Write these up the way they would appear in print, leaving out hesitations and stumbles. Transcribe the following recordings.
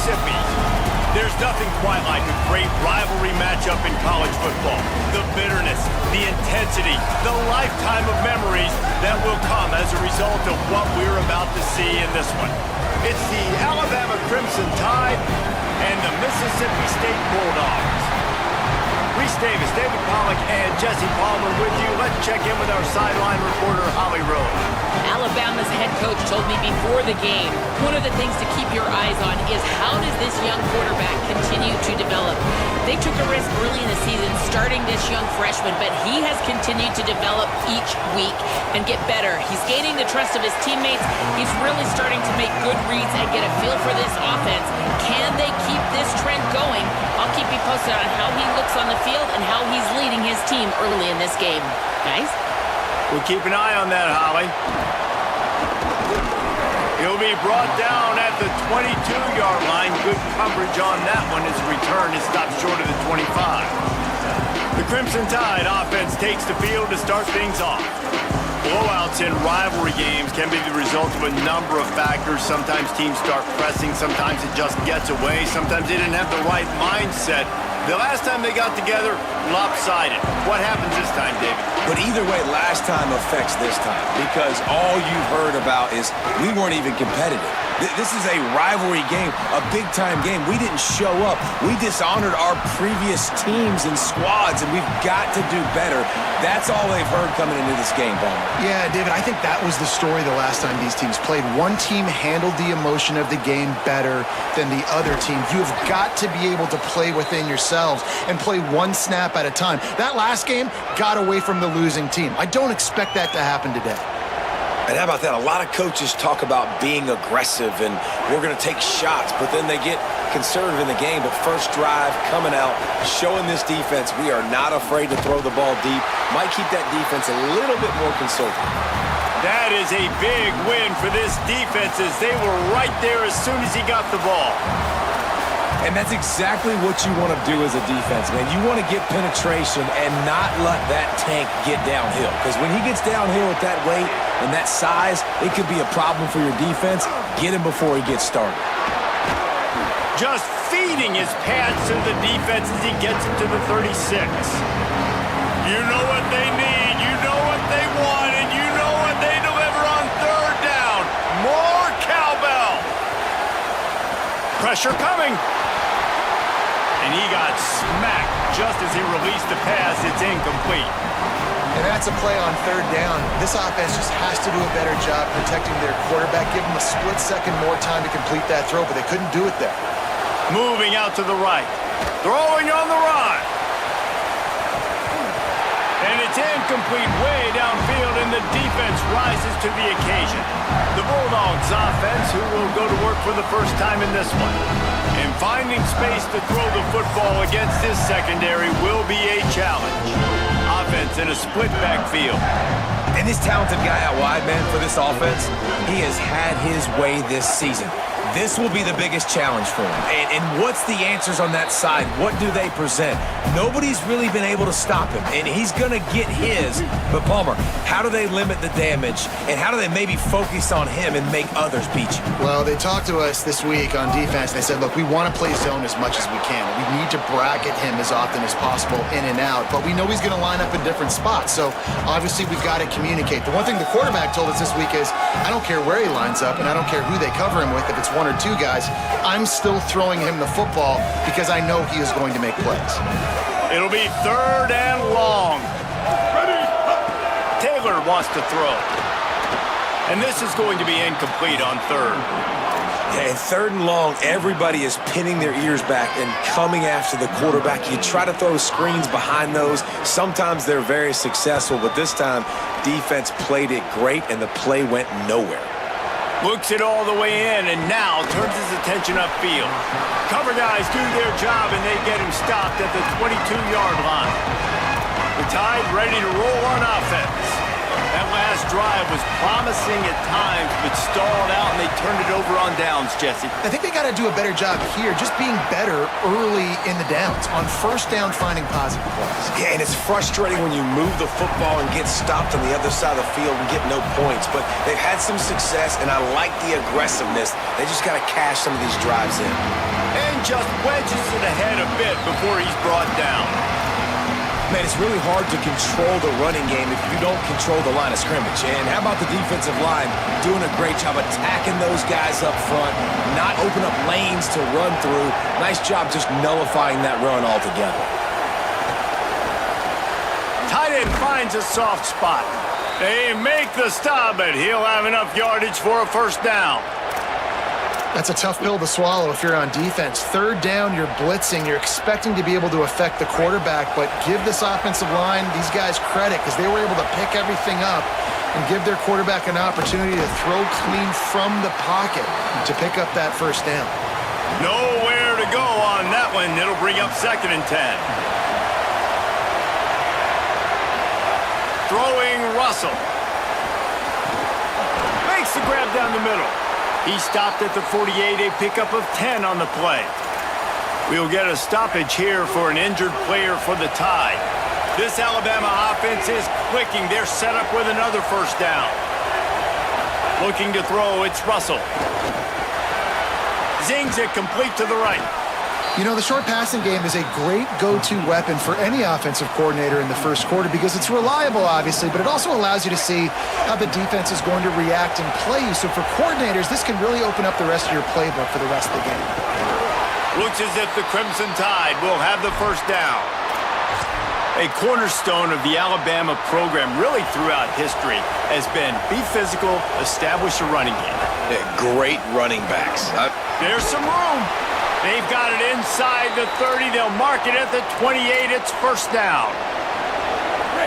Mississippi. There's nothing quite like a great rivalry matchup in college football. The bitterness, the intensity, the lifetime of memories that will come as a result of what we're about to see in this one. It's the Alabama Crimson Tide and the Mississippi State Bulldogs. Reese Davis, David Pollack, and Jesse Palmer with you. Let's check in with our sideline reporter, Holly Rowe. Alabama's head coach told me before the game, one of the things to keep your eyes on is how does this young quarterback continue to develop? They took a risk early in the season starting this young freshman, but he has continued to develop each week and get better. He's gaining the trust of his teammates. He's really starting to make good reads and get a feel for this offense. Can they keep this trend going? I'll keep you posted on how he looks on the field and how he's leading his team early in this game. Guys? We'll keep an eye on that, Holly. He'll be brought down at the 22-yard line. Good coverage on that one as a return is stopped short of the 25. The Crimson Tide offense takes the field to start things off. Blowouts in rivalry games can be the result of a number of factors. Sometimes teams start pressing. Sometimes it just gets away. Sometimes they didn't have the right mindset. The last time they got together, lopsided. What happens this time, David? But either way, last time affects this time because all you've heard about is we weren't even competitive. This is a rivalry game, a big-time game. We didn't show up. We dishonored our previous teams and squads, and we've got to do better. That's all they've heard coming into this game, Bama. Yeah, David, I think that was the story the last time these teams played. One team handled the emotion of the game better than the other team. You have got to be able to play within yourselves and play one snap at a time. That last game got away from the losing team. I don't expect that to happen today. And how about that? A lot of coaches talk about being aggressive and we're going to take shots, but then they get conservative in the game. But first drive, coming out, showing this defense we are not afraid to throw the ball deep. Might keep that defense a little bit more conservative. That is a big win for this defense as they were right there as soon as he got the ball. And that's exactly what you want to do as a defense, man. You want to get penetration and not let that tank get downhill. Because when he gets downhill with that weight and that size, it could be a problem for your defense. Get him before he gets started. Just feeding his pads to the defense as he gets it to the 36. You know what they need, you know what they want, and you know what they deliver on third down. More cowbell. Pressure coming. And he got smacked just as he released the pass. It's incomplete. And that's a play on third down. This offense just has to do a better job protecting their quarterback. Give him a split second more time to complete that throw, but they couldn't do it there. Moving out to the right. Throwing on the run. And it's incomplete way downfield, and the defense rises to the occasion. The Bulldogs offense, who will go to work for the first time in this one. And finding space to throw the football against this secondary will be a challenge. Offense in a split backfield. And this talented guy out wide, man, for this offense, he has had his way this season. This will be the biggest challenge for him. And what's the answers on that side? What do they present? Nobody's really been able to stop him, and he's going to get his. But, Palmer, how do they limit the damage, and how do they maybe focus on him and make others beat you? Well, they talked to us this week on defense. They said, look, we want to play zone as much as we can. We need to bracket him as often as possible in and out, but we know he's going to line up in different spots. So, obviously, we've got to communicate. The one thing the quarterback told us this week is, I don't care where he lines up, and I don't care who they cover him with, if it's one or two guys, I'm still throwing him the football because I know he is going to make plays. It'll be third and long. Taylor wants to throw. And this is going to be incomplete on third. And third and long, everybody is pinning their ears back and coming after the quarterback. You try to throw screens behind those. Sometimes they're very successful, but this time, defense played it great, and the play went nowhere. Looks it all the way in, and now turns his attention upfield. Cover guys do their job, and they get him stopped at the 22-yard line. The Tide ready to roll on offense. That last drive was promising at times, but stalled out, and they turned it over on downs, Jesse. I think they got to do a better job here, just being better early in the downs. On first down, finding positive plays. Yeah, and it's frustrating when you move the football and get stopped on the other side of the field and get no points. But they've had some success, and I like the aggressiveness. They just got to cash some of these drives in. and just wedges it ahead a bit before he's brought down. Man, it's really hard to control the running game if you don't control the line of scrimmage. And how about the defensive line doing a great job attacking those guys up front, not open up lanes to run through. Nice job just nullifying that run altogether. Tight end finds a soft spot. They make the stop, but he'll have enough yardage for a first down. That's a tough pill to swallow if you're on defense. Third down, you're blitzing. You're expecting to be able to affect the quarterback, but give this offensive line, these guys, credit because they were able to pick everything up and give their quarterback an opportunity to throw clean from the pocket to pick up that first down. Nowhere to go on that one. It'll bring up 2nd and 10. Throwing Russell. Makes the grab down the middle. He stopped at the 48, a pickup of 10 on the play. We'll get a stoppage here for an injured player for the tie. This Alabama offense is clicking. They're set up with another first down. Looking to throw, it's Russell. Zings it complete to the right. You know, the short passing game is a great go-to weapon for any offensive coordinator in the first quarter because it's reliable, obviously, but it also allows you to see how the defense is going to react and play you. So for coordinators, this can really open up the rest of your playbook for the rest of the game. Looks as if the Crimson Tide will have the first down. A cornerstone of the Alabama program really throughout history has been be physical, establish a running game. Great running backs. There's some room. They've got it inside the 30. They'll mark it at the 28. It's first down.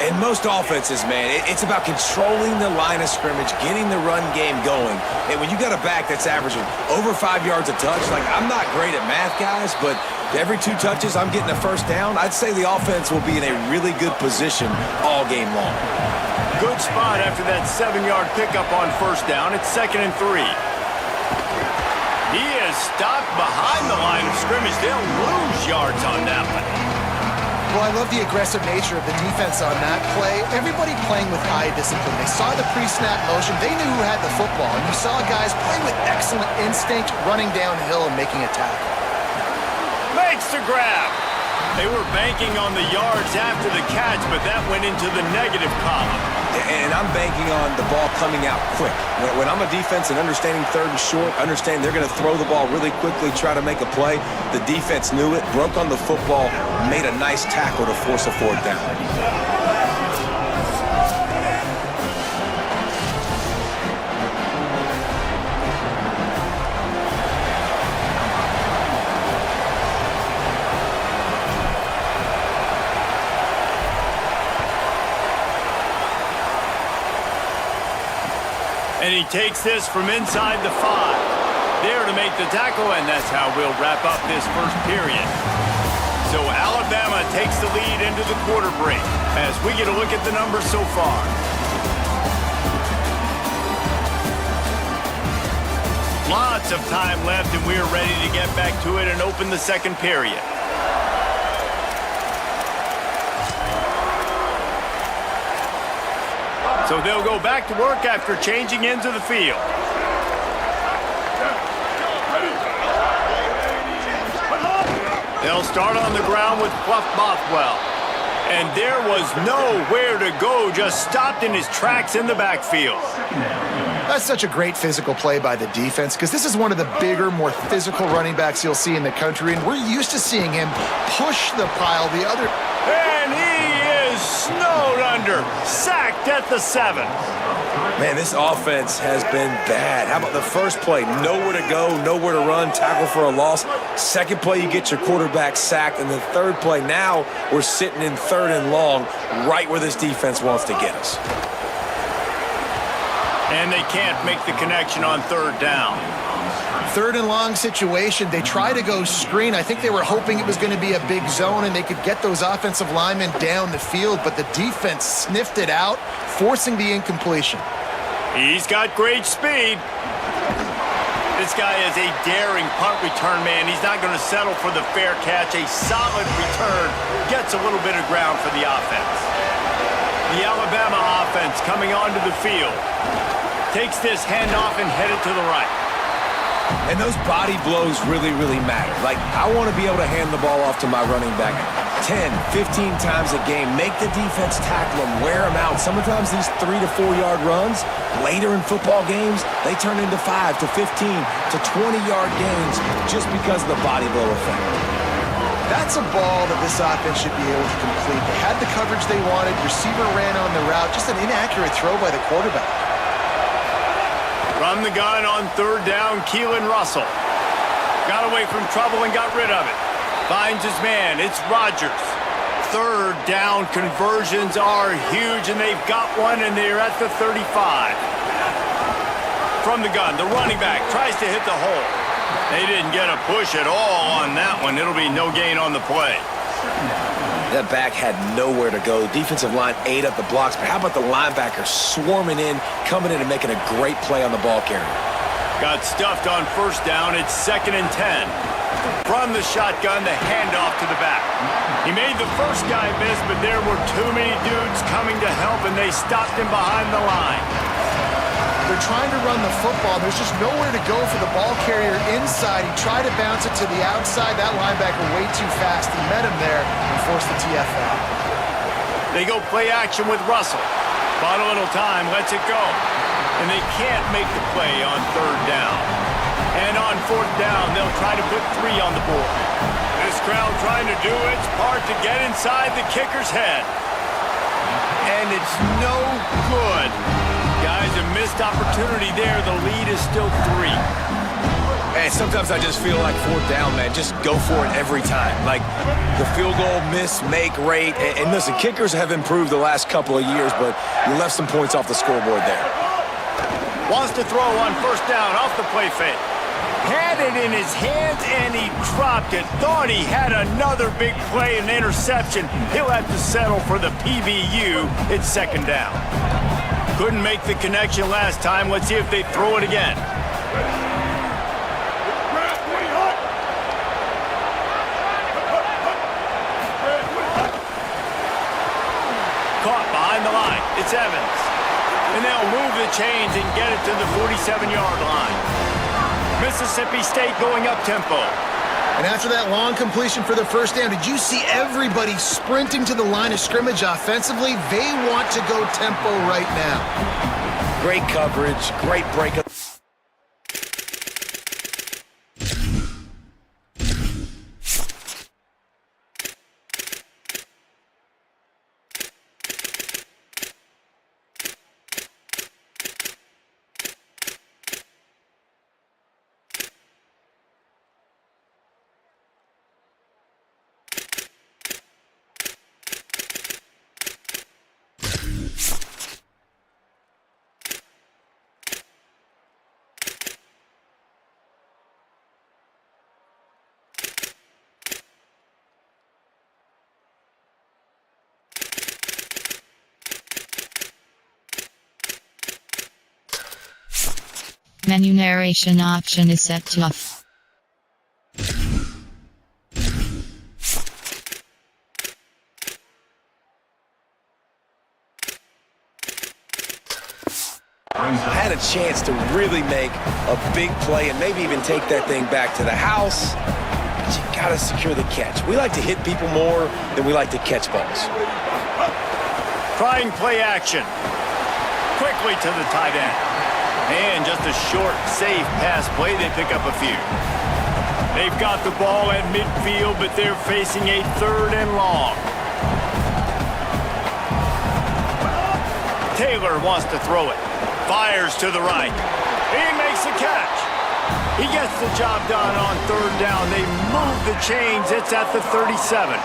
In most offenses, man, it's about controlling the line of scrimmage, getting the run game going. And when you got a back that's averaging over 5 yards a touch, like I'm not great at math, guys, but every 2 touches I'm getting a first down, I'd say the offense will be in a really good position all game long. Good spot after that 7-yard pickup on first down. It's 2nd and 3. He is stopped behind the line of scrimmage. They'll lose yards on that one. Well, I love the aggressive nature of the defense on that play. Everybody playing with eye discipline. They saw the pre-snap motion. They knew who had the football. And you saw guys play with excellent instinct, running downhill and making a tackle. Makes the grab. They were banking on the yards after the catch, but that went into the negative column. And I'm banking on the ball coming out quick. When I'm a defense and understanding 3rd and short, understand they're going to throw the ball really quickly, try to make a play. The defense knew it, broke on the football, made a nice tackle to force a 4th down. And he takes this from inside the 5. There to make the tackle, and that's how we'll wrap up this first period. So Alabama takes the lead into the quarter break as we get a look at the numbers so far. Lots of time left, and we're ready to get back to it and open the second period. So they'll go back to work after changing into the field. They'll start on the ground with Pluff Bothwell. And there was nowhere to go, just stopped in his tracks in the backfield. That's such a great physical play by the defense because this is one of the bigger, more physical running backs you'll see in the country, and we're used to seeing him push the pile the other. And he is snowed under, sacked at the 7. Man, this offense has been bad. How about the first play? Nowhere to go, nowhere to run, tackle for a loss. Second play, you get your quarterback sacked. And the third play, now we're sitting in 3rd and long, right where this defense wants to get us. And they can't make the connection on 3rd down. 3rd and long situation. They try to go screen. I think they were hoping it was going to be a big zone and they could get those offensive linemen down the field, but the defense sniffed it out, forcing the incompletion. He's got great speed. This guy is a daring punt return man. He's not going to settle for the fair catch. A solid return gets a little bit of ground for the offense. The Alabama offense coming onto the field. Takes this handoff and headed to the right. And those body blows really, really matter. Like, I want to be able to hand the ball off to my running back 10, 15 times a game. Make the defense tackle them, wear them out. Sometimes these 3 to 4 yard runs, later in football games, they turn into 5 to 15 to 20-yard gains just because of the body blow effect. That's a ball that this offense should be able to complete. They had the coverage they wanted. Receiver ran on the route. Just an inaccurate throw by the quarterback. From the gun on third down, Keelan Russell. Got away from trouble and got rid of it. Finds his man. It's Rodgers. Third down conversions are huge, and they've got one, and they're at the 35. From the gun, the running back tries to hit the hole. They didn't get a push at all on that one. It'll be no gain on the play. That back had nowhere to go. The defensive line ate up the blocks, but how about the linebacker swarming in, coming in and making a great play on the ball carrier? Got stuffed on first down. It's 2nd and 10. From the shotgun, the handoff to the back. He made the first guy miss, but there were too many dudes coming to help, and they stopped him behind the line. They're trying to run the football. There's just nowhere to go for the ball carrier inside. He tried to bounce it to the outside. That linebacker way too fast. He met him there and forced the TFL. They go play action with Russell. Bought a little time, lets it go. And they can't make the play on third down. And on fourth down, they'll try to put 3 on the board. This crowd trying to do its part to get inside the kicker's head. And it's no good. Guys, a missed opportunity there. The lead is still 3. Man, sometimes I just feel like fourth down, man. Just go for it every time. Like the field goal miss-make rate. And listen, kickers have improved the last couple of years, but you left some points off the scoreboard there. Wants to throw on first down off the play fake. Had it in his hands, and he dropped it. Thought he had another big play, an interception. He'll have to settle for the PBU. It's 2nd down. Couldn't make the connection last time. Let's see if they throw it again. Caught behind the line. It's Evans. And they'll move the chains and get it to the 47-yard line. Mississippi State going up-tempo. And after that long completion for the first down, did you see everybody sprinting to the line of scrimmage offensively? They want to go tempo right now. Great coverage, great breakup. Menu narration option is set to off. Had a chance to really make a big play and maybe even take that thing back to the house. But you gotta secure the catch. We like to hit people more than we like to catch balls. Trying play action. Quickly to the tight end. And just a short, safe pass play, they pick up a few. They've got the ball at midfield, but they're facing a 3rd and long. Taylor wants to throw it. Fires to the right. He makes the catch. He gets the job done on third down. They move the chains. It's at the 37.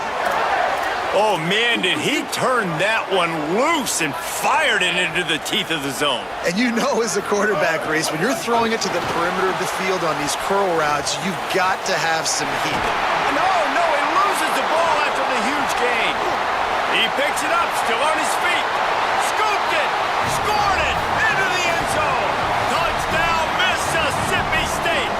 Oh, man, did he turn that one loose and fired it into the teeth of the zone. And you know as a quarterback, Reese, when you're throwing it to the perimeter of the field on these curl routes, you've got to have some heat. No, he loses the ball after the huge gain. He picks it up, still on his feet. Scooped it, scored it, into the end zone. Touchdown, Mississippi State.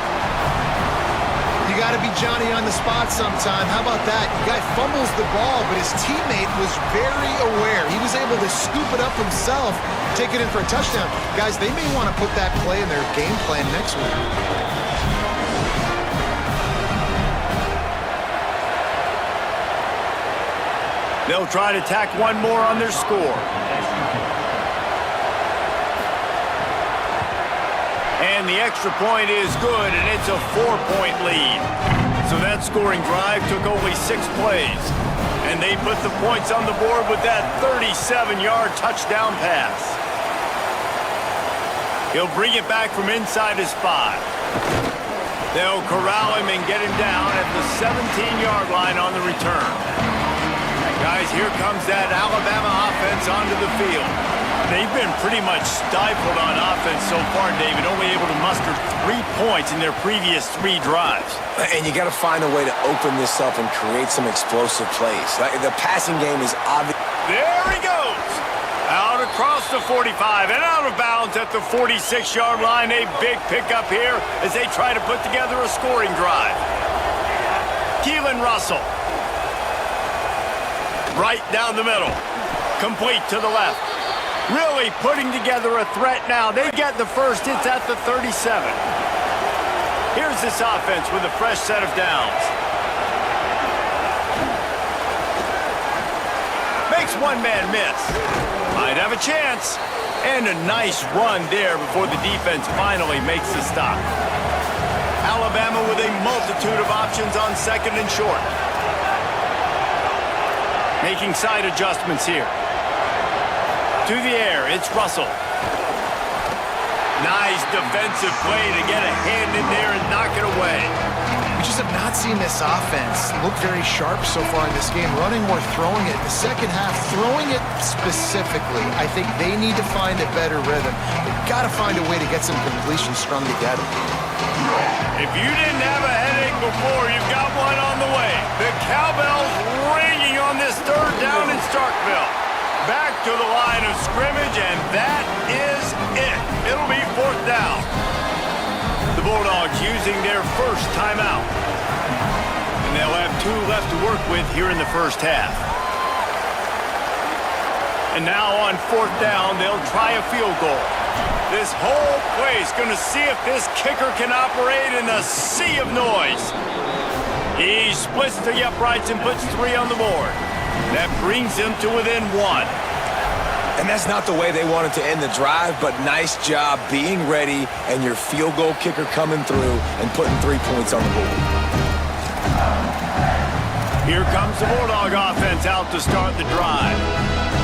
You got to be Johnny on the spot sometime. How about that? The guy fumbles the ball, but his teammate was very aware. He was able to scoop it up himself, take it in for a touchdown. Guys, they may want to put that play in their game plan next week. They'll try to tack one more on their score. And the extra point is good, and it's a 4-point lead. So that scoring drive took only 6 plays. And they put the points on the board with that 37-yard touchdown pass. He'll bring it back from inside his 5. They'll corral him and get him down at the 17-yard line on the return. Guys, here comes that Alabama offense onto the field. They've been pretty much stifled on offense so far, David, only able to muster 3 points in their previous 3 drives. And you got to find a way to open this up and create some explosive plays. The passing game is obvious. There he goes! Out across the 45 and out of bounds at the 46-yard line. A big pickup here as they try to put together a scoring drive. Keelan Russell. Right down the middle. Complete to the left. Really putting together a threat now. They get the first. It's at the 37. Here's this offense with a fresh set of downs. Makes one man miss. Might have a chance. And a nice run there before the defense finally makes the stop. Alabama with a multitude of options on second and short. Making side adjustments here. To the air, it's Russell. Nice defensive play to get a hand in there and knock it away. We just have not seen this offense look very sharp so far in this game, running or throwing it. The second half, throwing it specifically, I think they need to find a better rhythm. They've got to find a way to get some completions strung together. If you didn't have a headache before, you've got one on the way. The cowbell's ringing on this third down in Starkville. Back to the line of scrimmage, and that is it. It'll be 4th down. The Bulldogs using their first timeout. And they'll have 2 left to work with here in the first half. And now on 4th down, they'll try a field goal. This whole place going to see if this kicker can operate in a sea of noise. He splits the uprights and puts 3 on the board. That brings him to within 1. And that's not the way they wanted to end the drive, but nice job being ready and your field goal kicker coming through and putting 3 points on the board. Here comes the Bulldog offense out to start the drive.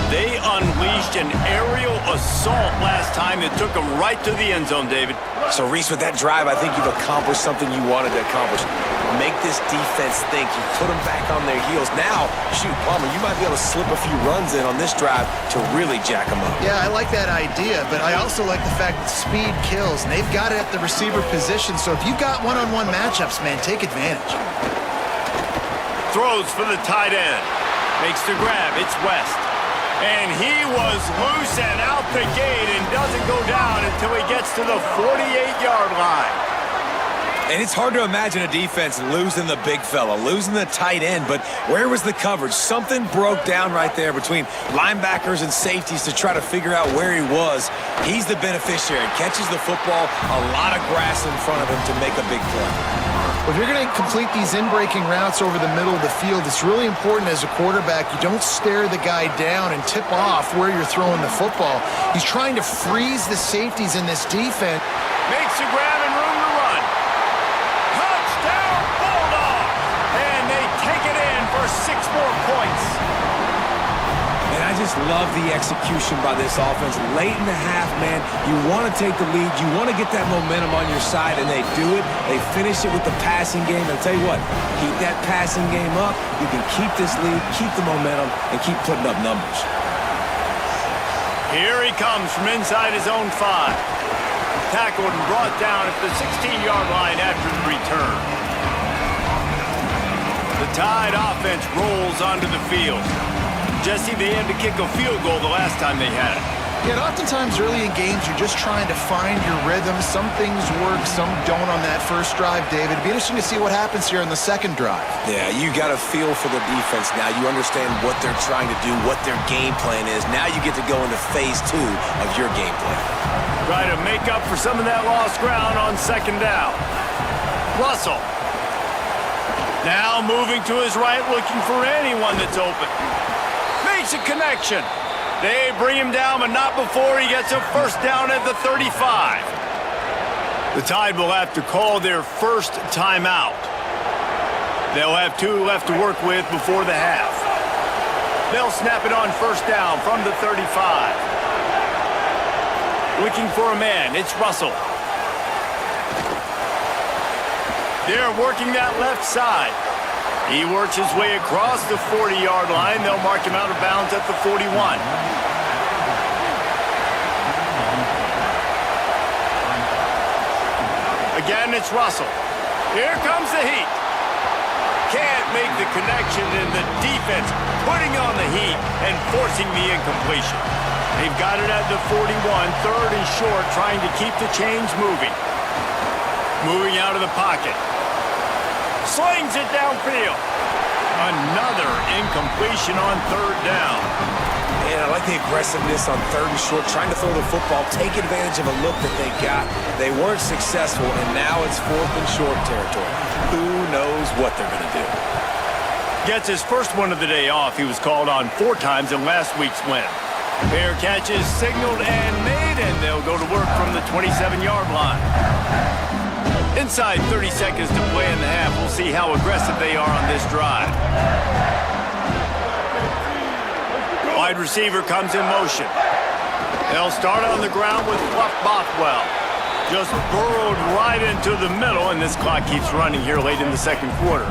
They unleashed an aerial assault last time that took them right to the end zone, David. So, Reese, with that drive, I think you've accomplished something you wanted to accomplish. Make this defense think. You put them back on their heels. Now, shoot, Palmer, you might be able to slip a few runs in on this drive to really jack them up. Yeah, I like that idea, but I also like the fact that speed kills, and they've got it at the receiver position. So if you've got one-on-one matchups, man, take advantage. Throws for the tight end. Makes the grab. It's West. And he was loose and out the gate and doesn't go down until he gets to the 48-yard line. And it's hard to imagine a defense losing the big fella, losing the tight end, but where was the coverage? Something broke down right there between linebackers and safeties to try to figure out where he was. He's the beneficiary. Catches the football, a lot of grass in front of him to make a big play. Well, if you're going to complete these in-breaking routes over the middle of the field, it's really important as a quarterback you don't stare the guy down and tip off where you're throwing the football. He's trying to freeze the safeties in this defense. Makes the grab and room to run. Touchdown, Bulldogs! And they take it in for 6 more points. And I just love the execution by this offense. Late in the half, man, you want to take the lead. You want to get that momentum on your side, and they do it. They finish it with the passing game. And I'll tell you what, keep that passing game up. You can keep this lead, keep the momentum, and keep putting up numbers. Here he comes from inside his own 5. Tackled and brought down at the 16-yard line after the return. The Tide offense rolls onto the field. Jesse, they had to kick a field goal the last time they had it. Yeah, oftentimes early in games, you're just trying to find your rhythm. Some things work, some don't on that first drive, David. It'd be interesting to see what happens here in the second drive. Yeah, you got a feel for the defense now. You understand what they're trying to do, what their game plan is. Now you get to go into phase 2 of your game plan. Try to make up for some of that lost ground on second down. Russell. Now moving to his right, looking for anyone that's open. makes a connection. They bring him down, but not before he gets a first down at the 35. The Tide will have to call their first timeout. They'll have 2 left to work with before the half. They'll snap it on first down from the 35. Looking for a man, it's Russell. They're working that left side. He works his way across the 40-yard line. They'll mark him out of bounds at the 41. Again, it's Russell. Here comes the heat. Can't make the connection, and the defense putting on the heat and forcing the incompletion. They've got it at the 41, third and short, trying to keep the chains moving. Moving out of the pocket. Slings it downfield. Another incompletion on third down. And I like the aggressiveness on third and short, trying to throw the football, take advantage of a look that they got. They weren't successful, and now it's fourth and short territory. Who knows what they're going to do? Gets his first one of the day off. He was called on 4 times in last week's win. Fair catches signaled and made, and they'll go to work from the 27-yard line. Inside 30 seconds to play in the half. We'll see how aggressive they are on this drive. Wide receiver comes in motion. They'll start on the ground with Fluff Bothwell. Just burrowed right into the middle, and this clock keeps running here late in the second quarter.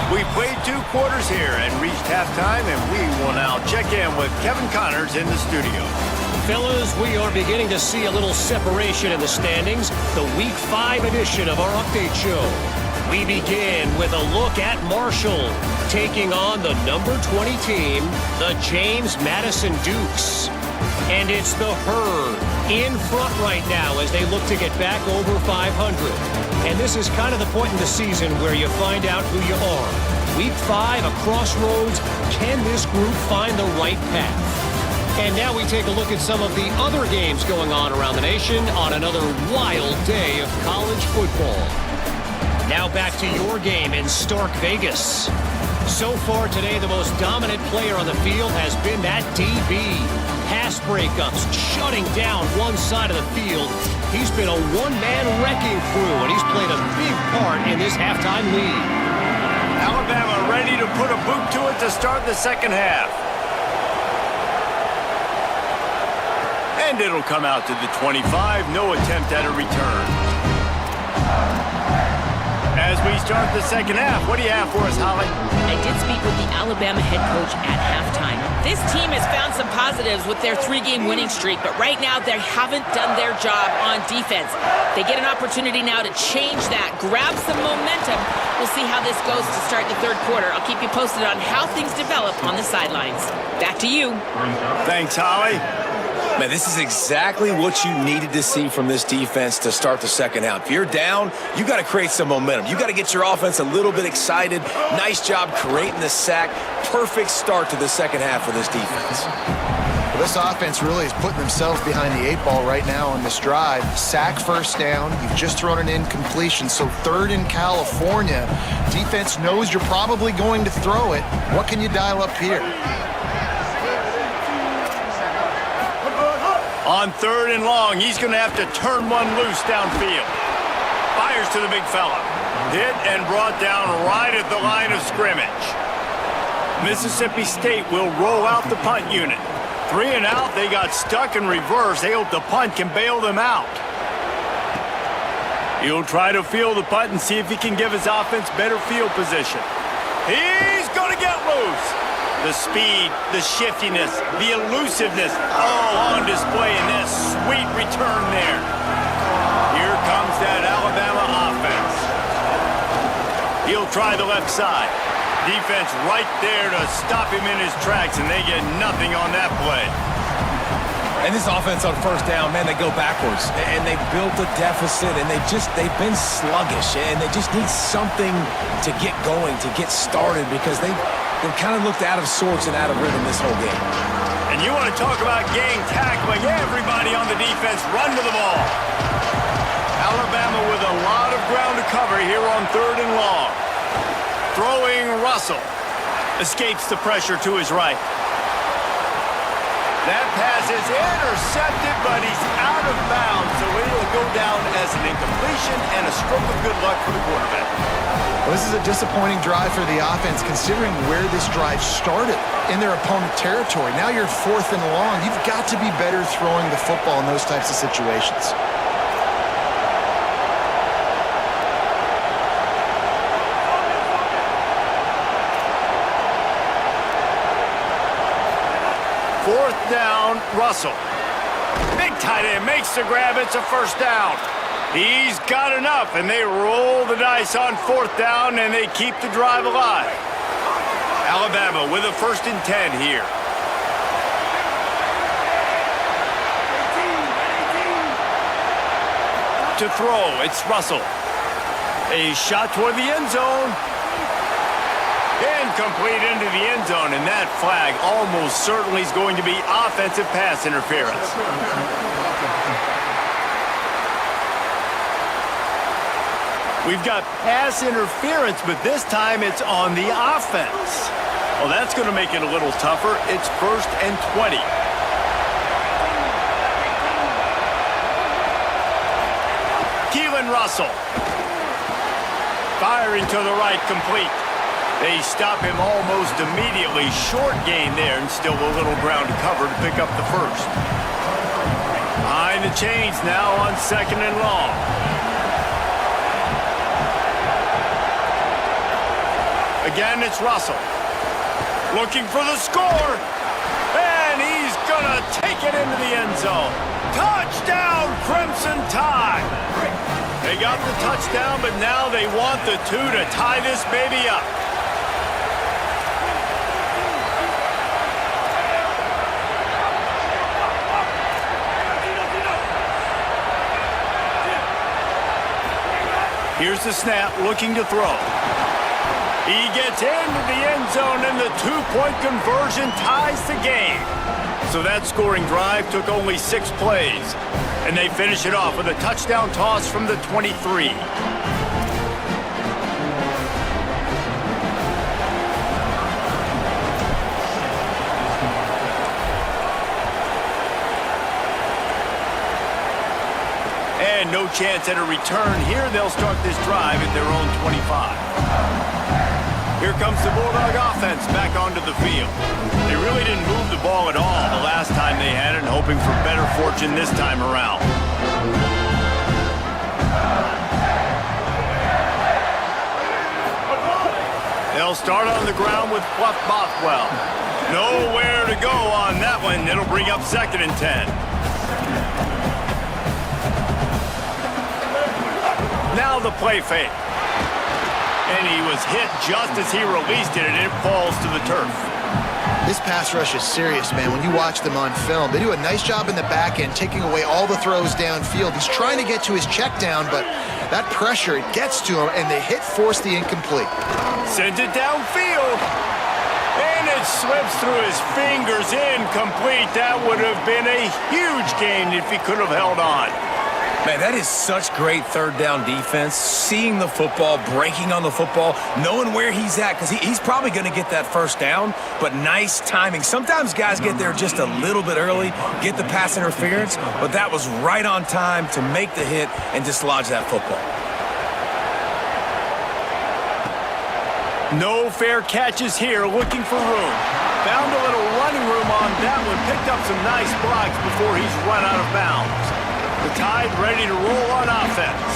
We played 2 quarters here and reached halftime, and we will now check in with Kevin Connors in the studio. Fellas, we are beginning to see a little separation in the standings. The Week 5 edition of our update show. We begin with a look at Marshall, taking on the number 20 team, the James Madison Dukes. And it's the Herd in front right now as they look to get back over 500. And this is kind of the point in the season where you find out who you are. Week 5, a crossroads. Can this group find the right path? And now we take a look at some of the other games going on around the nation on another wild day of college football. Now back to your game in Stark Vegas. So far today, the most dominant player on the field has been that DB. Pass breakups, shutting down one side of the field. He's been a one-man wrecking crew, and he's played a big part in this halftime lead. Alabama ready to put a boot to it to start the second half. And it'll come out to the 25. No attempt at a return. As we start the second half, what do you have for us, Holly? I did speak with the Alabama head coach at halftime. This team has found some positives with their 3-game winning streak, but right now they haven't done their job on defense. They get an opportunity now to change that, grab some momentum. We'll see how this goes to start the third quarter. I'll keep you posted on how things develop on the sidelines. Back to you. Thanks, Holly. Man, this is exactly what you needed to see from this defense to start the second half. If you're down, you got to create some momentum. You got to get your offense a little bit excited. Nice job creating the sack. Perfect start to the second half for this defense. Well, this offense really is putting themselves behind the 8 ball right now on this drive. Sack first down. You've just thrown an incompletion, so third in California. Defense knows you're probably going to throw it. What can you dial up here? On third and long, he's going to have to turn one loose downfield. Fires to the big fella. Hit and brought down right at the line of scrimmage. Mississippi State will roll out the punt unit. 3 and out, they got stuck in reverse. They hope the punt can bail them out. He'll try to field the punt and see if he can give his offense better field position. He's going to get loose. The speed, the shiftiness, the elusiveness, all on display in that sweet return there. Here comes that Alabama offense. He'll try the left side. Defense right there to stop him in his tracks, and they get nothing on that play. And this offense on first down, man, they go backwards. And they built a deficit, and they've been sluggish. And they just need something to get going, to get started, because they've kind of looked out of sorts and out of rhythm this whole game. And you want to talk about gang tackling, everybody on the defense run to the ball. Alabama with a lot of ground to cover here on third and long. Throwing Russell. Escapes the pressure to his right. That pass is intercepted, but he's out of bounds, so it'll go down as an incompletion and a stroke of good luck for the quarterback. Well, this is a disappointing drive for the offense, considering where this drive started in their opponent territory. Now you're 4th and long. You've got to be better throwing the football in those types of situations. Fourth down, Russell. Big tight end makes the grab. It's a first down. He's got enough, and they roll the dice on 4th down, and they keep the drive alive. Alabama with a 1st and 10 here. To throw, it's Russell. A shot toward the end zone. Incomplete into the end zone, and that flag almost certainly is going to be offensive pass interference. We've got pass interference, but this time it's on the offense. Well, that's going to make it a little tougher. It's 1st and 20. Keelan Russell. Firing to the right, complete. They stop him almost immediately. Short gain there, and still a little ground to cover to pick up the first. Behind the chains now on 2nd and long. Again, it's Russell. Looking for the score. And he's going to take it into the end zone. Touchdown, Crimson Tide. They got the touchdown, but now they want the 2 to tie this baby up. Here's the snap, looking to throw. He gets into the end zone, and the 2-point conversion ties the game. So that scoring drive took only 6 plays, and they finish it off with a touchdown toss from the 23. And no chance at a return here. They'll start this drive at their own 25. Here comes the Bulldog offense back onto the field. They really didn't move the ball at all the last time they had it, hoping for better fortune this time around. They'll start on the ground with Fluff Bothwell. Nowhere to go on that one. It'll bring up 2nd and 10. Now the play fake. And he was hit just as he released it, and it falls to the turf. This pass rush is serious, man. When you watch them on film, they do a nice job in the back end, taking away all the throws downfield. He's trying to get to his check down, but that pressure, it gets to him, and the hit forced the incomplete. Sends it downfield. And it slips through his fingers, incomplete. That would have been a huge gain if he could have held on. Man, that is such great 3rd down defense. Seeing the football, breaking on the football, knowing where he's at, because he's probably going to get that 1st down, but nice timing. Sometimes guys get there just a little bit early, get the pass interference, but that was right on time to make the hit and dislodge that football. No fair catches here, looking for room. Found a little running room on that one, picked up some nice blocks before he's run out of bounds. The Tide ready to roll on offense.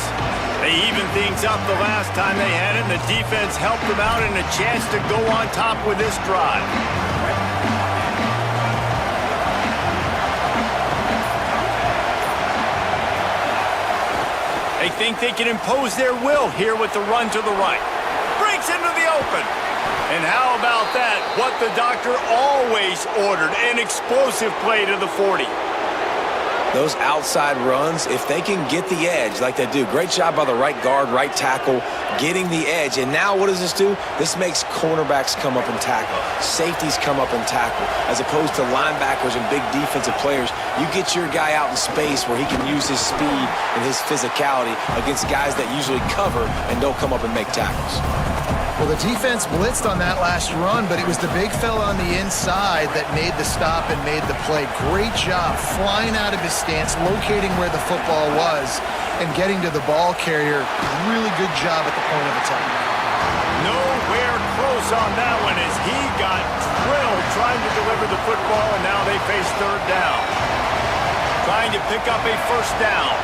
They evened things up the last time they had it, and the defense helped them out and a chance to go on top with this drive. They think they can impose their will here with the run to the right. Breaks into the open. And how about that? What the doctor always ordered, an explosive play to the 40. Those outside runs, if they can get the edge like they do, great job by the right guard, right tackle, getting the edge. And now what does this do? This makes cornerbacks come up and tackle. Safeties come up and tackle. As opposed to linebackers and big defensive players, you get your guy out in space where he can use his speed and his physicality against guys that usually cover and don't come up and make tackles. Well, the defense blitzed on that last run, but it was the big fella on the inside that made the stop and made the play. Great job flying out of his stance, locating where the football was, and getting to the ball carrier. Really good job at the point of attack. Nowhere close on that one as he got drilled trying to deliver the football, and now they face third down. Trying to pick up a first down.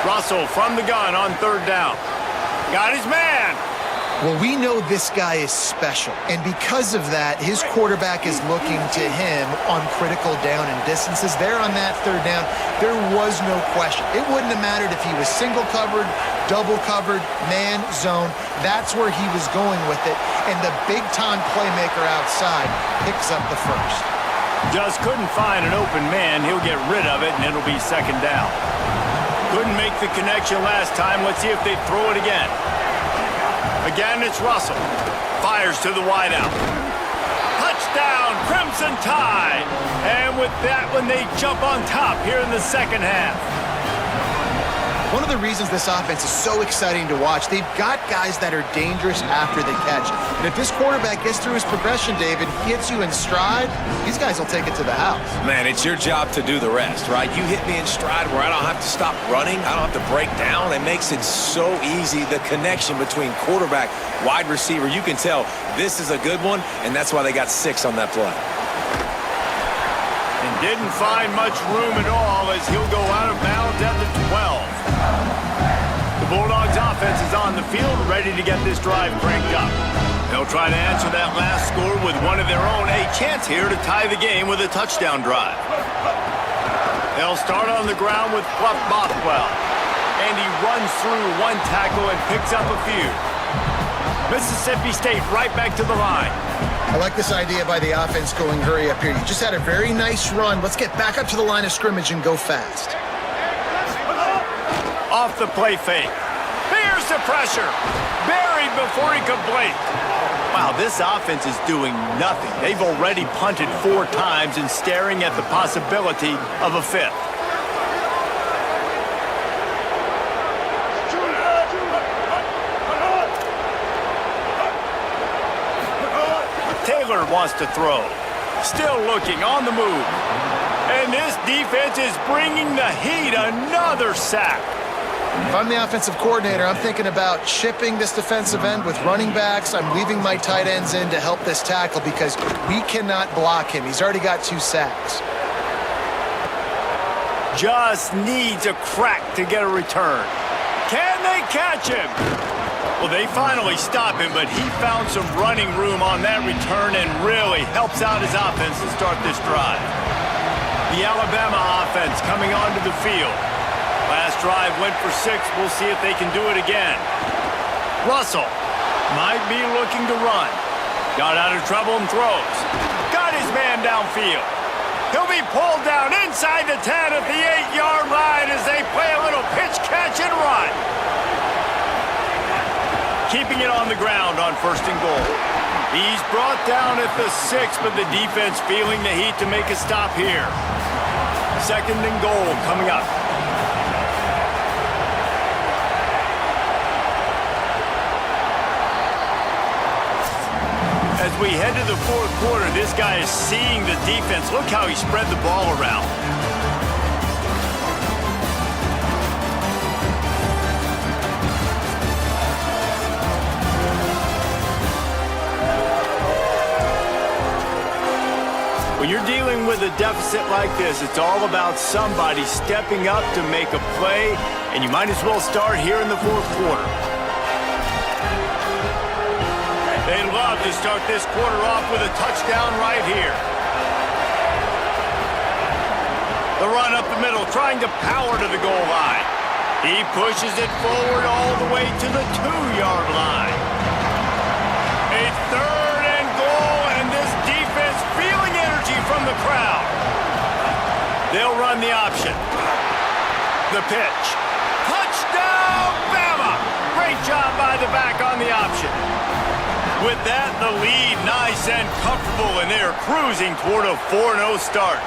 Russell from the gun on third down. Got his man. Well, we know this guy is special, and because of that, his quarterback is looking to him on critical down and distances. There on that third down, there was no question. It wouldn't have mattered if he was single covered, double covered, man, zone. That's where he was going with it, and the big-time playmaker outside picks up the first. Just couldn't find an open man. He'll get rid of it, and it'll be second down. Couldn't make the connection last time. Let's see if they throw it again. Again, it's Russell. Fires to the wideout. Touchdown, Crimson Tide. And with that one, they jump on top here in the second half. One of the reasons this offense is so exciting to watch, they've got guys that are dangerous after the catch. And if this quarterback gets through his progression, David, gets you in stride, these guys will take it to the house. Man, it's your job to do the rest, right? You hit me in stride where I don't have to stop running. I don't have to break down. It makes it so easy, the connection between quarterback, wide receiver. You can tell this is a good one, and that's why they got 6 on that play. And didn't find much room at all as he'll go out of bounds at the 12. The Bulldogs offense is on the field, ready to get this drive cranked up. They'll try to answer that last score with one of their own. A chance here to tie the game with a touchdown drive. They'll start on the ground with Fluff Bothwell. And he runs through one tackle and picks up a few. Mississippi State right back to the line. I like this idea by the offense going hurry up here. You just had a very nice run. Let's get back up to the line of scrimmage and go fast. Off the play fake. Here's the pressure. Buried before he could blink. Wow, this offense is doing nothing. They've already punted 4 times and staring at the possibility of a 5th. Taylor wants to throw. Still looking on the move. And this defense is bringing the heat. Another sack. If I'm the offensive coordinator, I'm thinking about chipping this defensive end with running backs. I'm leaving my tight ends in to help this tackle because we cannot block him. He's already got 2 sacks. Just needs a crack to get a return. Can they catch him? Well, they finally stop him, but he found some running room on that return and really helps out his offense to start this drive. The Alabama offense coming onto the field. Last drive went for 6. We'll see if they can do it again. Russell might be looking to run. Got out of trouble and throws. Got his man downfield. He'll be pulled down inside the 10 at the 8-yard line as they play a little pitch, catch, and run. Keeping it on the ground on 1st and goal. He's brought down at the 6, but the defense feeling the heat to make a stop here. 2nd and goal coming up. As we head to the 4th quarter, this guy is seeing the defense. Look how he spread the ball around. When you're dealing with a deficit like this, it's all about somebody stepping up to make a play, and you might as well start here in the 4th quarter. They'd love to start this quarter off with a touchdown right here. The run up the middle, trying to power to the goal line. He pushes it forward all the way to the 2-yard line. A 3rd and goal, and this defense feeling energy from the crowd. They'll run the option. The pitch. Touchdown, Bama! Great job by the back on the option. With that, the lead nice and comfortable, and they are cruising toward a 4-0 start.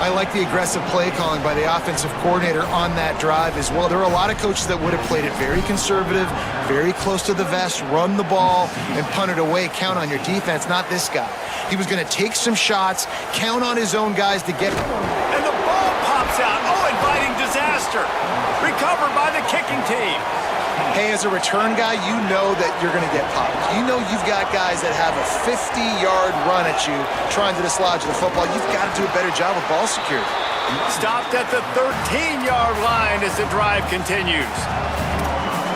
I like the aggressive play calling by the offensive coordinator on that drive as well. There are a lot of coaches that would have played it very conservative, very close to the vest, run the ball, and punt it away. Count on your defense, not this guy. He was going to take some shots, count on his own guys to get... And the ball pops out. Oh, inviting disaster. Recovered by the kicking team. Hey, as a return guy, you know that you're going to get popped. You know you've got guys that have a 50-yard run at you trying to dislodge the football. You've got to do a better job of ball security. Stopped at the 13-yard line as the drive continues.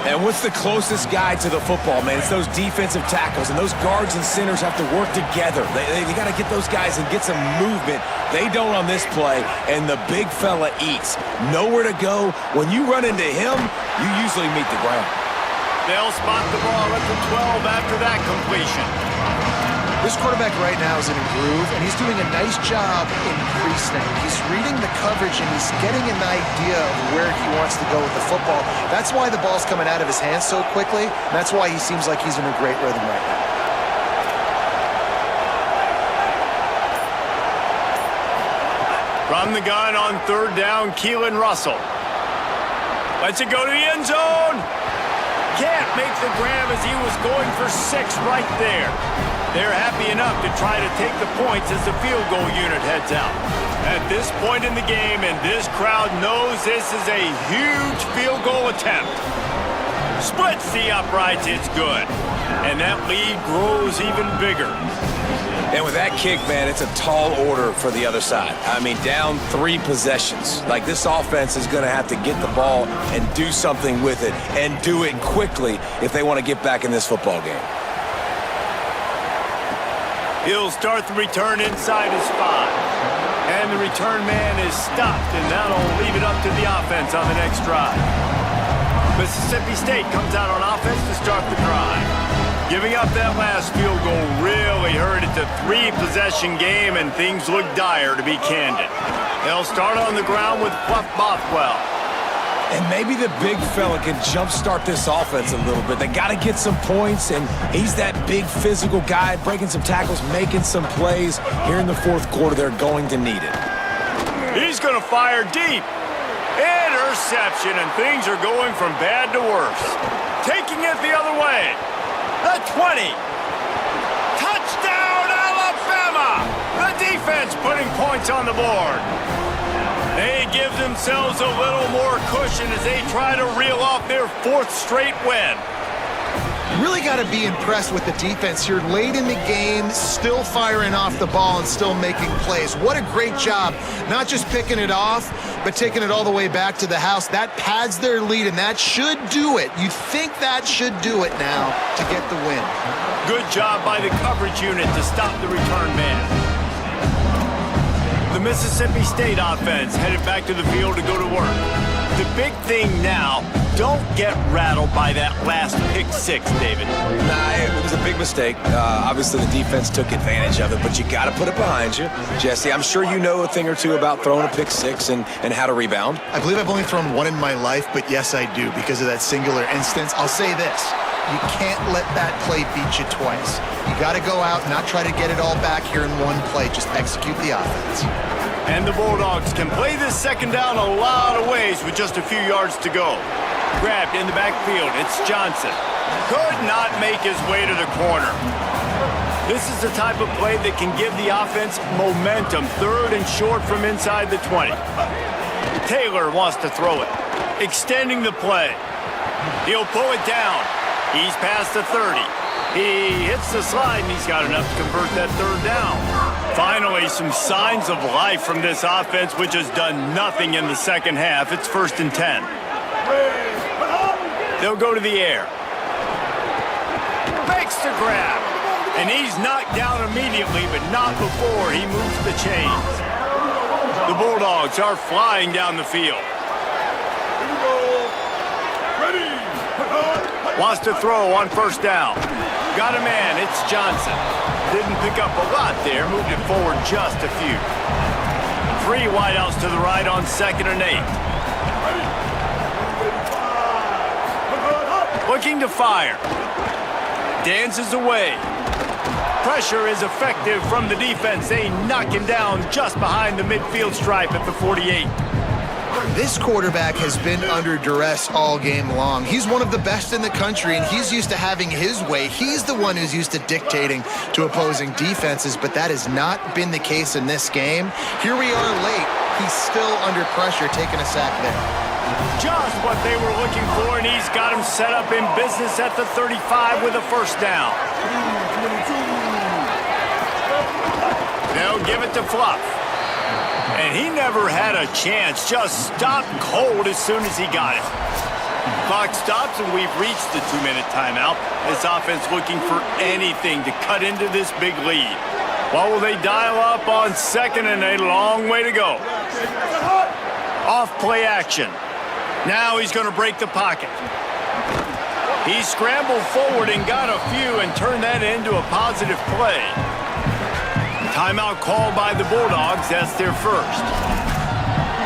And what's the closest guy to the football, man? It's those defensive tackles, and those guards and centers have to work together. They got to get those guys and get some movement. They don't on this play, and the big fella eats. Nowhere to go. When you run into him, you usually meet the ground. They'll spot the ball at the 12 after that completion. This quarterback right now is in a groove, and he's doing a nice job in pre-snap. He's reading the coverage, and he's getting an idea of where he wants to go with the football. That's why the ball's coming out of his hands so quickly. And that's why he seems like he's in a great rhythm right now. From the gun on third down, Keelan Russell. Lets it go to the end zone. Can't make the grab as he was going for 6 right there. They're happy enough to try to take the points as the field goal unit heads out. At this point in the game, and this crowd knows this is a huge field goal attempt. Splits the uprights, it's good. And that lead grows even bigger. And with that kick, man, it's a tall order for the other side. I mean, down 3 possessions. Like, this offense is going to have to get the ball and do something with it, and do it quickly if they want to get back in this football game. He'll start the return inside his 5. And the return man is stopped, and that'll leave it up to the offense on the next drive. Mississippi State comes out on offense to start the drive. Giving up that last field goal really hurt. It's a 3-possession game, and things look dire, to be candid. They'll start on the ground with Buff Bothwell. And maybe the big fella can jumpstart this offense a little bit. They got to get some points, and he's that big physical guy, breaking some tackles, making some plays. Here in the fourth quarter, they're going to need it. He's going to fire deep. Interception, and things are going from bad to worse. Taking it the other way. The 20. Touchdown, Alabama! The defense putting points on the board. They give themselves a little more cushion as they try to reel off their 4th straight win. Really got to be impressed with the defense here late in the game, still firing off the ball and still making plays. What a great job, not just picking it off, but taking it all the way back to the house. That pads their lead, and that should do it. You'd think that should do it now to get the win. Good job by the coverage unit to stop the return man. The Mississippi State offense headed back to the field to go to work. The big thing now, don't get rattled by that last pick 6, David. Nah, it was a big mistake. Obviously, the defense took advantage of it, but you got to put it behind you. Jesse, I'm sure you know a thing or two about throwing a pick 6 and how to rebound. I believe I've only thrown one in my life, but yes, I do because of that singular instance. I'll say this. You can't let that play beat you twice. You got to go out, not try to get it all back here in one play. Just execute the offense. And the Bulldogs can play this second down a lot of ways with just a few yards to go. Grabbed in the backfield, it's Johnson. Could not make his way to the corner. This is the type of play that can give the offense momentum. 3rd and short from inside the 20. Taylor wants to throw it. Extending the play. He'll pull it down. He's past the 30. He hits the slide, and he's got enough to convert that 3rd down. Finally, some signs of life from this offense, which has done nothing in the second half. It's 1st and 10. They'll go to the air. Makes the grab. And he's knocked down immediately, but not before he moves the chains. The Bulldogs are flying down the field. Wants to throw on 1st down. Got a man, it's Johnson. Didn't pick up a lot there, moved it forward just a few. 3 wideouts to the right on 2nd and 8. Looking to fire. Dances away. pressure is effective from the defense. They knock him down just behind the midfield stripe at the 48. This quarterback has been under duress all game long. He's one of the best in the country, and he's used to having his way. He's the one who's used to dictating to opposing defenses, but that has not been the case in this game. Here we are late. He's still under pressure, taking a sack there. Just what they were looking for, and he's got him set up in business at the 35 with a first down. They'll give it to Fluff. And he never had a chance, just stopped cold as soon as he got it. Clock stops, and we've reached the 2-minute timeout. This offense looking for anything to cut into this big lead. What will they dial up on second, and a long way to go? Off play action. Now he's going to break the pocket. He scrambled forward and got a few and turned that into a positive play. Timeout called by the Bulldogs. That's their first.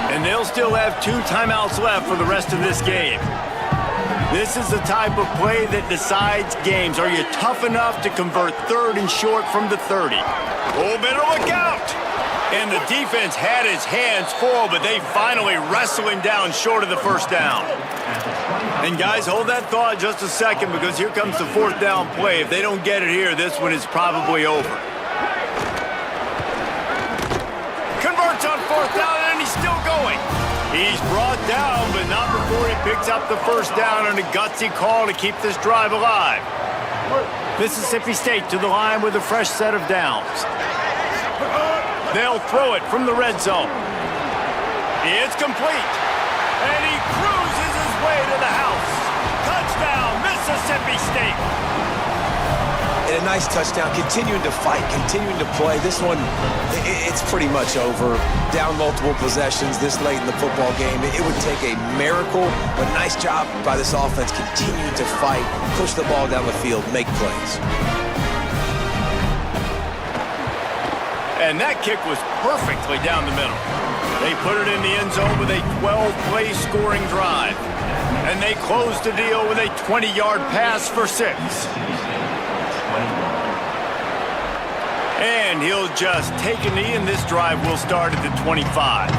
And they'll still have 2 timeouts left for the rest of this game. This is the type of play that decides games. Are you tough enough to convert third and short from the 30? Oh, better look out! And the defense had his hands full, but they finally wrestle him down short of the first down. And guys, hold that thought just a second, because here comes the 4th down play. If they don't get it here, this one is probably over. Converts on 4th down, and he's still going. He's brought down, but not before he picks up the first down on a gutsy call to keep this drive alive. Mississippi State to the line with a fresh set of downs. They'll throw it from the red zone. It's complete. And he cruises his way to the house. Touchdown, Mississippi State. And a nice touchdown, continuing to fight, continuing to play. This one, it's pretty much over. Down multiple possessions this late in the football game. It would take a miracle, but nice job by this offense continuing to fight, push the ball down the field, make plays. And that kick was perfectly down the middle. They put it in the end zone with a 12-play scoring drive. And they closed the deal with a 20-yard pass for 6. And he'll just take a knee, and this drive will start at the 25.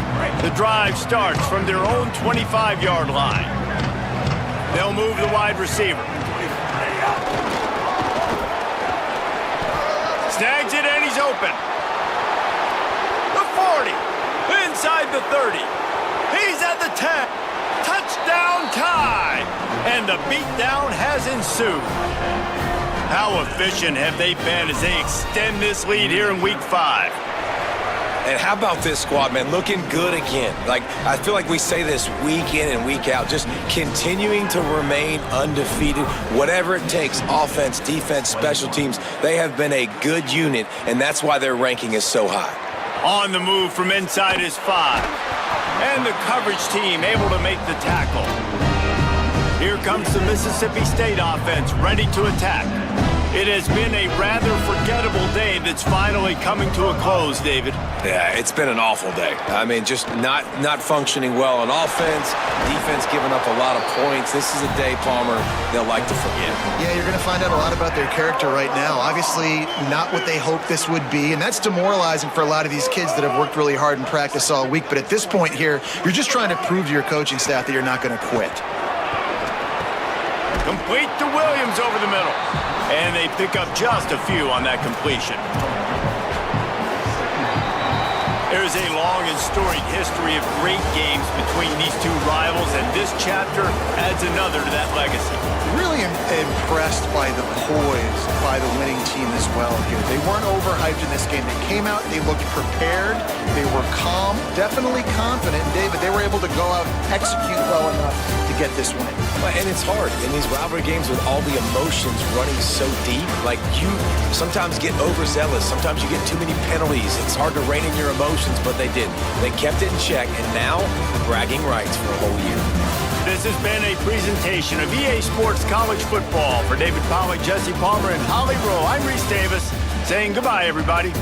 The drive starts from their own 25-yard line. They'll move the wide receiver. Snags it, and he's open. The 40. Inside the 30. He's at the 10. Touchdown tie. And the beatdown has ensued. How efficient have they been as they extend this lead here in Week 5? And how about this squad, man? Looking good again. Like, I feel like we say this week in and week out, just continuing to remain undefeated. Whatever it takes, offense, defense, special teams, they have been a good unit, and that's why their ranking is so high. On the move from inside is 5. And the coverage team able to make the tackle. Here comes the Mississippi State offense ready to attack. It has been a rather forgettable day that's finally coming to a close, David. Yeah, it's been an awful day. I mean, just not functioning well on offense, defense giving up a lot of points. This is a day, Palmer, they'll like to forget. Yeah, you're going to find out a lot about their character right now. Obviously, not what they hoped this would be, and that's demoralizing for a lot of these kids that have worked really hard in practice all week. But at this point here, you're just trying to prove to your coaching staff that you're not going to quit. Complete to Williams over the middle. And they pick up just a few on that completion. There's a long and storied history of great games between these two rivals, and this chapter adds another to that legacy. Really impressed by the poise by the winning team as well here. They weren't overhyped in this game. They came out, they looked prepared, they were calm, definitely confident. And David, they were able to go out and execute well enough to get this win. And it's hard in these rivalry games with all the emotions running so deep. Like, you sometimes get overzealous. Sometimes you get too many penalties. It's hard to rein in your emotions, but they did. They kept it in check, and now bragging rights for a whole year. This has been a presentation of EA Sports College Football. For David Pollack, Jesse Palmer, and Holly Rowe, I'm Reese Davis saying goodbye, everybody.